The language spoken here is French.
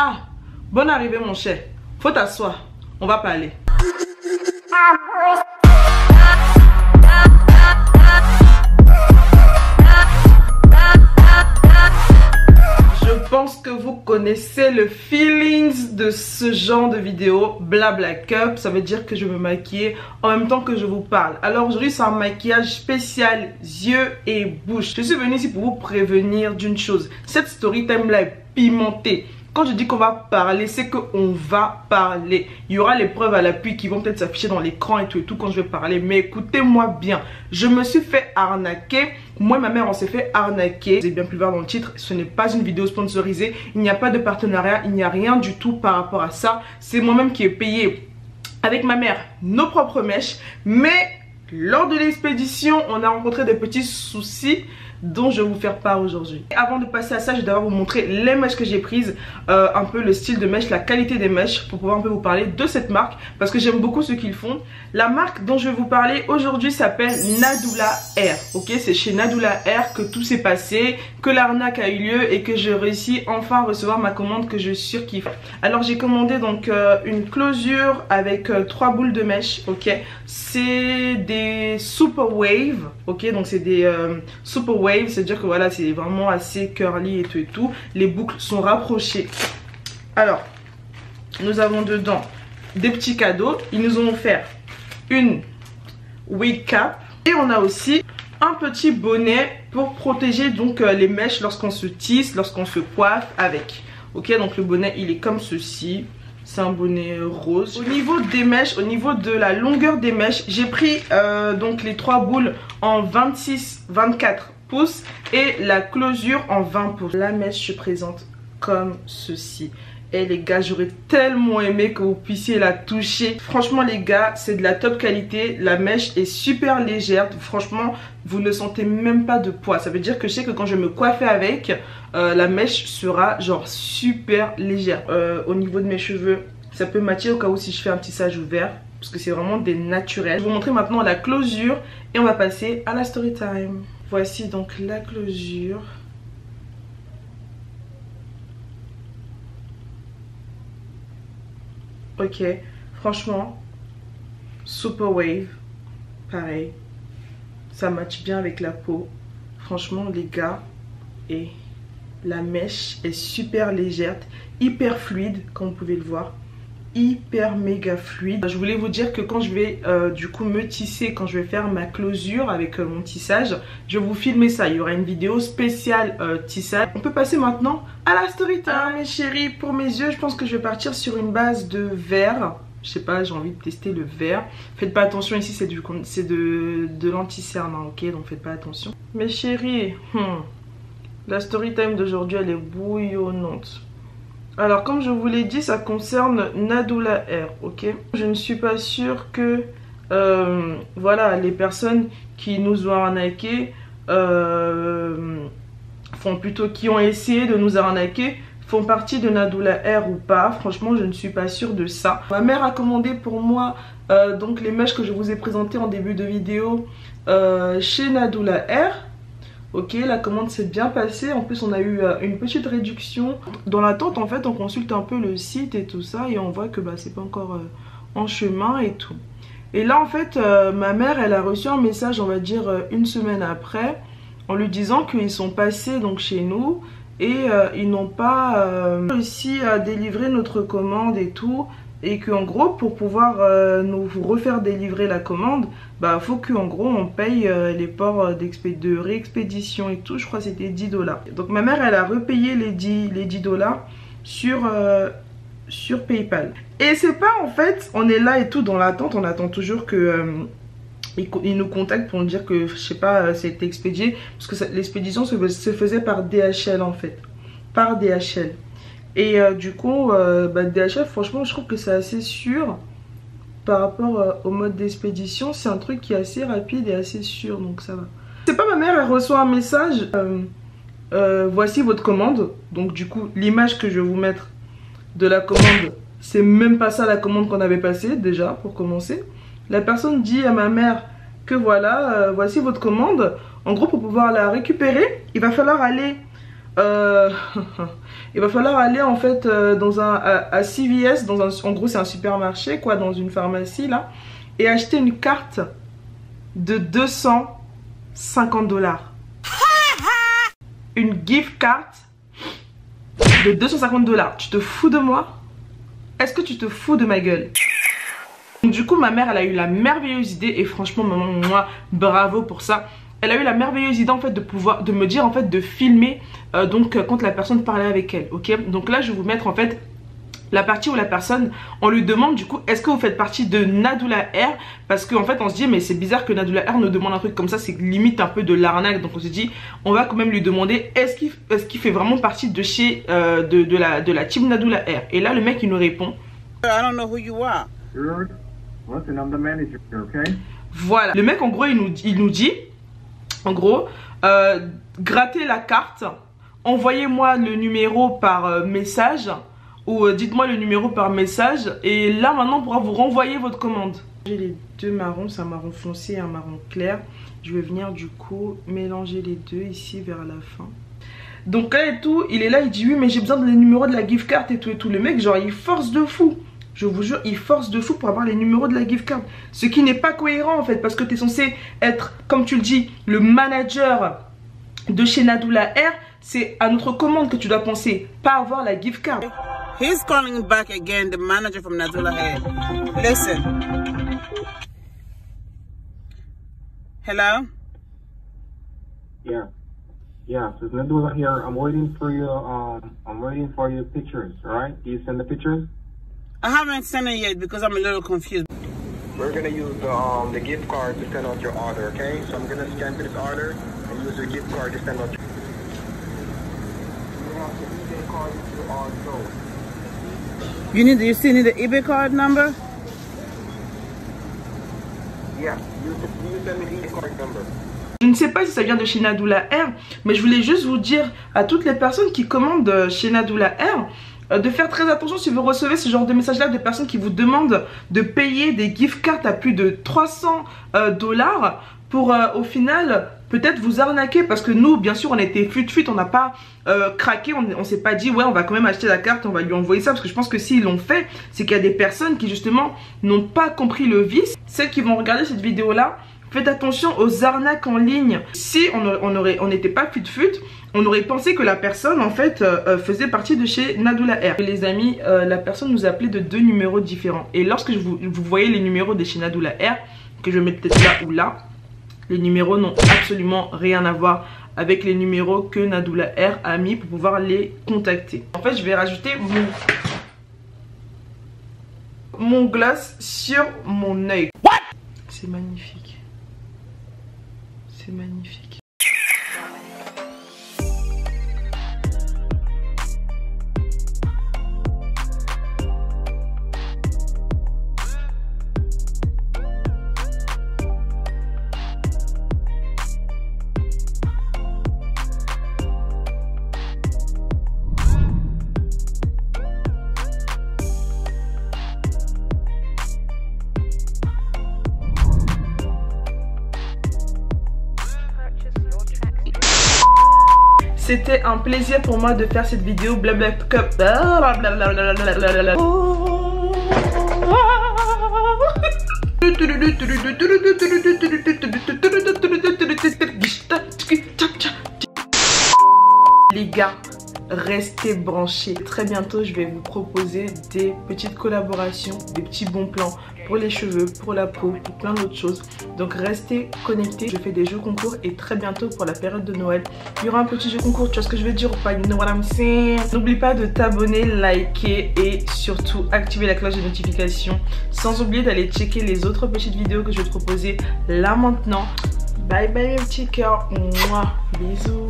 Ah, bonne arrivée mon cher. Faut t'asseoir, on va parler. Je pense que vous connaissez le feelings de ce genre de vidéo, blabla cup. Ça veut dire que je me maquille en même temps que je vous parle. Alors aujourd'hui c'est un maquillage spécial yeux et bouche. Je suis venue ici pour vous prévenir d'une chose. Cette story time là est pimentée. Quand je dis qu'on va parler, c'est qu'on va parler. Il y aura les preuves à l'appui qui vont peut-être s'afficher dans l'écran et tout quand je vais parler. Mais écoutez-moi bien, je me suis fait arnaquer. Moi et ma mère, on s'est fait arnaquer. Vous avez bien pu le voir dans le titre, ce n'est pas une vidéo sponsorisée. Il n'y a pas de partenariat, il n'y a rien du tout par rapport à ça. C'est moi-même qui ai payé avec ma mère nos propres mèches. Mais lors de l'expédition, on a rencontré des petits soucis dont je vais vous faire part aujourd'hui. Avant de passer à ça, je vais d'abord vous montrer les mèches que j'ai prises, un peu le style de mèche, la qualité des mèches, pour pouvoir un peu vous parler de cette marque, parce que j'aime beaucoup ce qu'ils font. La marque dont je vais vous parler aujourd'hui s'appelle Nadula Hair, ok? C'est chez Nadula Hair que tout s'est passé, que l'arnaque a eu lieu et que j'ai réussi enfin à recevoir ma commande que je surkiffe. Alors j'ai commandé donc une closure avec 3 boules de mèche, ok? C'est des Super Wave, ok? Donc c'est des Super Wave. C'est-à-dire que voilà, c'est vraiment assez curly et tout et tout. Les boucles sont rapprochées. Alors, nous avons dedans des petits cadeaux. Ils nous ont offert une wig cap. Et on a aussi un petit bonnet pour protéger donc les mèches lorsqu'on se tisse, lorsqu'on se coiffe avec. Ok, donc le bonnet, il est comme ceci. C'est un bonnet rose. Au niveau des mèches, au niveau de la longueur des mèches, j'ai pris donc les 3 boules en 26-24 pouces et la closure en 20 pouces. La mèche se présente comme ceci. Et les gars, j'aurais tellement aimé que vous puissiez la toucher. Franchement les gars, c'est de la top qualité. La mèche est super légère. Franchement, vous ne sentez même pas de poids. Ça veut dire que je sais que quand je vais me coiffer avec, la mèche sera genre super légère. Au niveau de mes cheveux, ça peut matcher au cas où si je fais un tissage ouvert, parce que c'est vraiment des naturels. Je vais vous montrer maintenant la closure et on va passer à la story time. Voici donc la closure. Ok, franchement, Super Wave, pareil, ça match bien avec la peau. Franchement les gars, et la mèche est super légère, hyper fluide comme vous pouvez le voir. Hyper méga fluide. Je voulais vous dire que quand je vais du coup me tisser, quand je vais faire ma closure avec mon tissage, je vais vous filmer ça. Il y aura une vidéo spéciale tissage. On peut passer maintenant à la story time. Mes chéris, pour mes yeux, je pense que je vais partir sur une base de vert. Je sais pas, j'ai envie de tester le vert. Faites pas attention, ici c'est de l'anti-cerne, hein, ok? Donc faites pas attention. Mes chéris, la story time d'aujourd'hui elle est bouillonnante. Alors comme je vous l'ai dit, ça concerne Nadula Hair, ok? Je ne suis pas sûre que voilà, les personnes qui nous ont arnaqué qui ont essayé de nous arnaquer font partie de Nadula Hair ou pas. Franchement, je ne suis pas sûre de ça. Ma mère a commandé pour moi donc les mèches que je vous ai présentées en début de vidéo chez Nadula Hair. Ok, la commande s'est bien passée. En plus, on a eu une petite réduction. Dans l'attente, en fait, on consulte un peu le site et tout ça. Et on voit que bah, c'est pas encore en chemin et tout. Et là, en fait, ma mère, elle a reçu un message, on va dire, une semaine après, en lui disant qu'ils sont passés donc, chez nous. Et ils n'ont pas réussi à délivrer notre commande et tout. Et qu'en gros, pour pouvoir nous refaire délivrer la commande, bah faut qu'en gros on paye les ports de réexpédition et tout. Je crois que c'était 10 $. Donc ma mère, elle a repayé les 10 $ sur PayPal. Et c'est pas en fait, on est là et tout dans l'attente, on attend toujours que ils nous contactent pour nous dire que, je sais pas, c'était expédié. Parce que l'expédition se faisait par DHL en fait. Par DHL. Et du coup, DHL, franchement, je trouve que c'est assez sûr par rapport au mode d'expédition. C'est un truc qui est assez rapide et assez sûr, donc ça va. C'est pas ma mère, elle reçoit un message. Voici votre commande. Donc du coup, l'image que je vais vous mettre de la commande, c'est même pas ça la commande qu'on avait passée déjà, pour commencer. La personne dit à ma mère que voilà, voici votre commande. En gros, pour pouvoir la récupérer, il va falloir aller il va falloir aller en fait dans à CVS, en gros c'est un supermarché quoi, dans une pharmacie là, et acheter une carte de 250 $. Une gift card de 250 $. Tu te fous de moi? Est-ce que tu te fous de ma gueule? Donc, du coup ma mère elle a eu la merveilleuse idée, et franchement maman, moi bravo pour ça. Elle a eu la merveilleuse idée en fait de me dire en fait de filmer donc quand la personne parlait avec elle, ok. Donc là je vais vous mettre en fait la partie où la personne, on lui demande du coup est-ce que vous faites partie de Nadoula Hair, parce qu'en fait on se dit mais c'est bizarre que Nadoula Hair nous demande un truc comme ça, c'est limite un peu de l'arnaque. Donc on se dit on va quand même lui demander est-ce qu'il fait vraiment partie de chez de la team Nadoula Hair. Et là le mec il nous répond I don't know who you are. Listen, I'm the manager, okay? Voilà, le mec en gros il nous dit en gros, grattez la carte, envoyez-moi le numéro par message, ou dites-moi le numéro par message, et là maintenant on pourra vous renvoyer votre commande. J'ai les deux marrons, c'est un marron foncé et un marron clair. Je vais venir du coup mélanger les deux ici vers la fin. Donc là et tout, il est là, il dit oui mais j'ai besoin de les numéros de la gift card et tout et tout. Le mec genre il force de fou. Je vous jure, il force de fou pour avoir les numéros de la gift card. Ce qui n'est pas cohérent en fait, parce que tu es censé être, comme tu le dis, le manager de chez Nadoula Hair. C'est à notre commande que tu dois penser, pas avoir la gift card. He's calling back again, the manager from Nadoula Hair. Listen. Hello? Yeah, so Nadoula here. I'm waiting for your pictures, alright? Do you send the pictures? I haven't sent it yet because I'm a little confused. We're gonna use the gift card to send out your order, okay? So I'm gonna scan to this order and use your gift card to send out your... You still need the eBay card number? Yeah, you send me the card number. Je ne sais pas si ça vient de chez Nadoula Hair, mais je voulais juste vous dire à toutes les personnes qui commandent chez Nadoula Hair de faire très attention si vous recevez ce genre de message là de personnes qui vous demandent de payer des gift cards à plus de 300 $ pour au final peut-être vous arnaquer, parce que nous bien sûr on était fut, on n'a pas craqué, on s'est pas dit ouais on va quand même acheter la carte, on va lui envoyer ça, parce que je pense que s'ils l'ont fait c'est qu'il y a des personnes qui justement n'ont pas compris le vice. Celles qui vont regarder cette vidéo là, faites attention aux arnaques en ligne. Si on n'était pas fut, on aurait pensé que la personne en fait faisait partie de chez Nadoula Hair. Les amis, la personne nous appelait de 2 numéros différents. Et lorsque vous voyez les numéros de chez Nadoula Hair, que je vais mettre peut-être là ou là, les numéros n'ont absolument rien à voir avec les numéros que Nadoula Hair a mis pour pouvoir les contacter. En fait, je vais rajouter mon glace sur mon œil. C'est magnifique. C'est magnifique. C'était un plaisir pour moi de faire cette vidéo Blabla Cup. Les gars, restez branchés. Très bientôt, je vais vous proposer des petites collaborations, des petits bons plans pour les cheveux, pour la peau, pour plein d'autres choses. Donc restez connectés. Je fais des jeux concours et très bientôt pour la période de Noël, il y aura un petit jeu concours. Tu vois ce que je veux dire ou pas? You know what I'm saying? N'oublie pas de t'abonner, liker et surtout activer la cloche de notification. Sans oublier d'aller checker les autres petites vidéos que je vais te proposer là maintenant. Bye bye mes petits cœurs. Bisous.